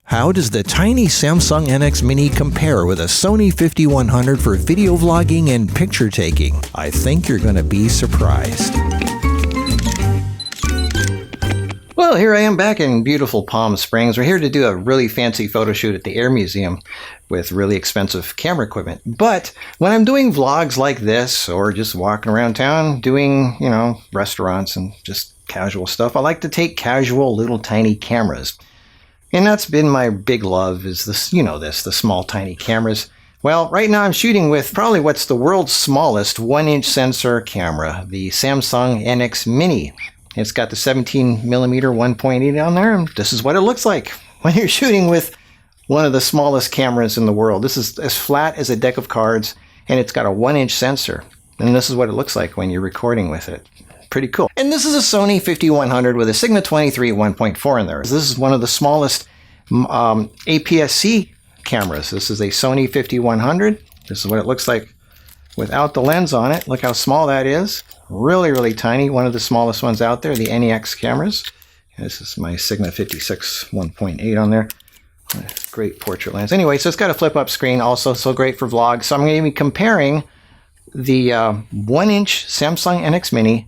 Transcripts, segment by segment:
How does the tiny Samsung NX Mini compare with a Sony a5100 for video vlogging and picture taking? I think you're going to be surprised. Well, here I am back in beautiful Palm Springs. We're here to do a really fancy photo shoot at the Air Museum with really expensive camera equipment. But when I'm doing vlogs like this, or just walking around town doing, restaurants and just casual stuff, I like to take casual little tiny cameras. And that's been my big love, is this, the small tiny cameras. Well, right now I'm shooting with probably what's the world's smallest 1-inch sensor camera, the Samsung NX Mini. It's got the 17mm 1.8 on there, and this is what it looks like when you're shooting with one of the smallest cameras in the world. This is as flat as a deck of cards, and it's got a 1-inch sensor. And this is what it looks like when you're recording with it. Pretty cool. And this is a Sony a5100 with a Sigma 23 1.4 in there. This is one of the smallest APSC cameras. This is a Sony a5100. This is what it looks like without the lens on it. Look how small that is. Really, really tiny. One of the smallest ones out there, the NEX cameras. This is my Sigma 56 1.8 on there. Great portrait lens. Anyway, so it's got a flip-up screen also, so great for vlogs. So I'm going to be comparing the 1-inch Samsung NX Mini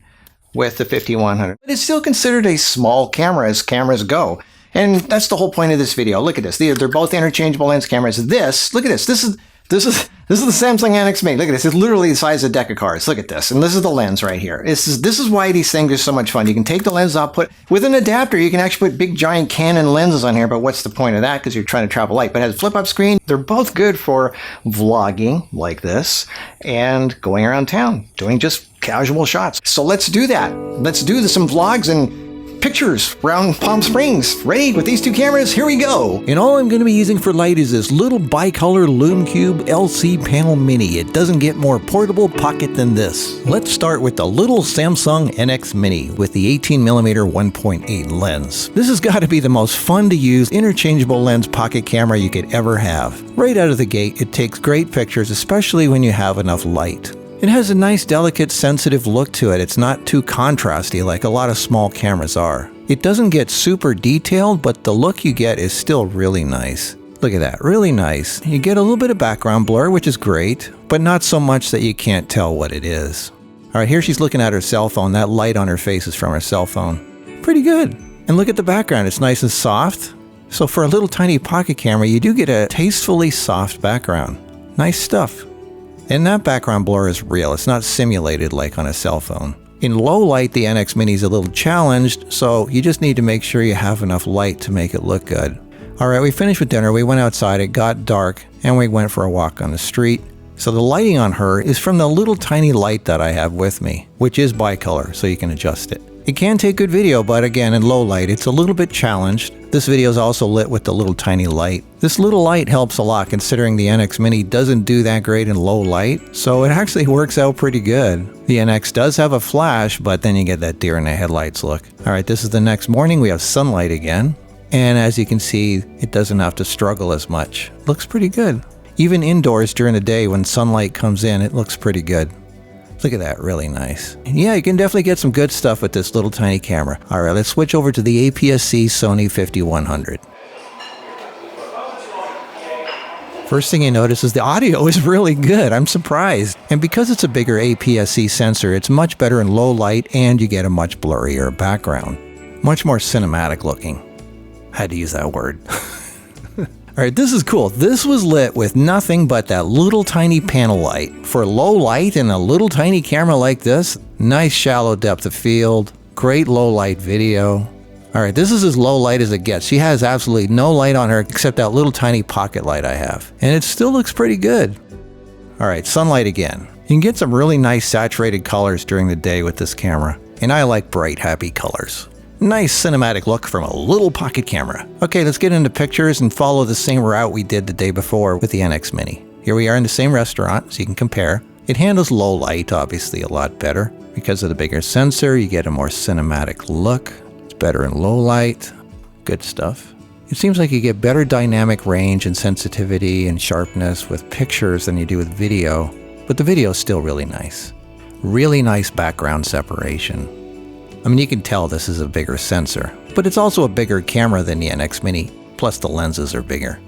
with the a5100. But it's still considered a small camera as cameras go. And that's the whole point of this video. Look at this. They're both interchangeable lens cameras. Look at this. This is the Samsung NX Mini. Look at this. It's literally the size of a deck of cards. Look at this. And this is the lens right here. This is why these things are so much fun. You can take the lens off, with an adapter, you can actually put big giant Canon lenses on here, but what's the point of that? Because you're trying to travel light. But it has a flip-up screen. They're both good for vlogging like this and going around town, doing just casual shots. So let's do that. Let's do some vlogs and pictures around Palm Springs. Ready with these two cameras? Here we go. And all I'm going to be using for light is this little bicolor LumeCube LC panel mini. It doesn't get more portable pocket than this. Let's start with the little Samsung NX Mini with the 18mm 1.8 lens. This has got to be the most fun to use interchangeable lens pocket camera you could ever have. Right out of the gate, it takes great pictures, especially when you have enough light. It has a nice, delicate, sensitive look to it. It's not too contrasty like a lot of small cameras are. It doesn't get super detailed, but the look you get is still really nice. Look at that, really nice. You get a little bit of background blur, which is great, but not so much that you can't tell what it is. All right, here she's looking at her cell phone. That light on her face is from her cell phone. Pretty good. And look at the background. It's nice and soft. So for a little tiny pocket camera, you do get a tastefully soft background. Nice stuff. And that background blur is real. It's not simulated like on a cell phone. In low light, the NX Mini is a little challenged, so you just need to make sure you have enough light to make it look good. All right, we finished with dinner. We went outside. It got dark, and we went for a walk on the street. So the lighting on her is from the little tiny light that I have with me, which is bicolor, so you can adjust it. It can take good video, but again, in low light, it's a little bit challenged. This video is also lit with the little tiny light. This little light helps a lot considering the NX Mini doesn't do that great in low light, so it actually works out pretty good. The NX does have a flash, but then you get that deer in the headlights look. All right, this is the next morning. We have sunlight again. And as you can see, it doesn't have to struggle as much. Looks pretty good. Even indoors during the day when sunlight comes in, it looks pretty good. Look at that, really nice. Yeah, you can definitely get some good stuff with this little tiny camera. All right, let's switch over to the APS-C Sony a5100. First thing you notice is the audio is really good. I'm surprised. And because it's a bigger APS-C sensor, it's much better in low light and you get a much blurrier background. Much more cinematic looking. I had to use that word. All right, this is cool. This was lit with nothing but that little tiny panel light. For low light and a little tiny camera like this, nice shallow depth of field, great low light video. All right, this is as low light as it gets. She has absolutely no light on her except that little tiny pocket light I have. And it still looks pretty good. All right, sunlight again. You can get some really nice saturated colors during the day with this camera. And I like bright, happy colors. Nice cinematic look from a little pocket camera. Okay, let's get into pictures and follow the same route we did the day before with the NX Mini. Here we are in the same restaurant, so you can compare. It handles low light, obviously, a lot better. Because of the bigger sensor, you get a more cinematic look. It's better in low light. Good stuff. It seems like you get better dynamic range and sensitivity and sharpness with pictures than you do with video. But the video is still really nice. Really nice background separation. I mean, you can tell this is a bigger sensor, but it's also a bigger camera than the NX Mini. Plus the lenses are bigger.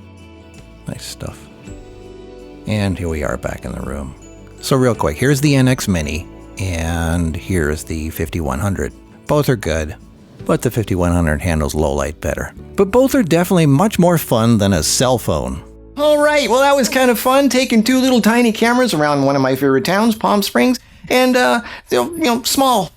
Nice stuff. And here we are back in the room. So real quick, here's the NX Mini and here's the 5100. Both are good, but the 5100 handles low light better. But both are definitely much more fun than a cell phone. All right, well, that was kind of fun, taking two little tiny cameras around one of my favorite towns, Palm Springs, and, small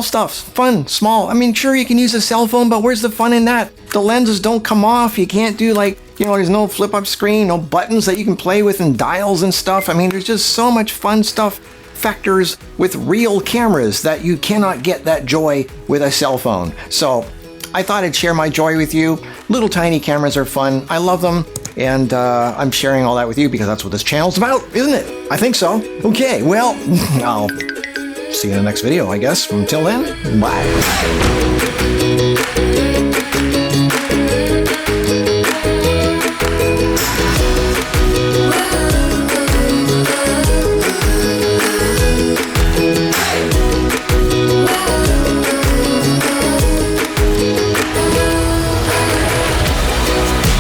stuff, fun, small. I mean, sure, you can use a cell phone, but where's the fun in that? The lenses don't come off. You can't do, there's no flip-up screen, no buttons that you can play with and dials and stuff. I mean, there's just so much fun stuff, factors with real cameras that you cannot get that joy with a cell phone. So I thought I'd share my joy with you. Little tiny cameras are fun. I love them. And I'm sharing all that with you because that's what this channel's about, isn't it? I think so. Okay, well, I'll see you in the next video, I guess. Until then, bye.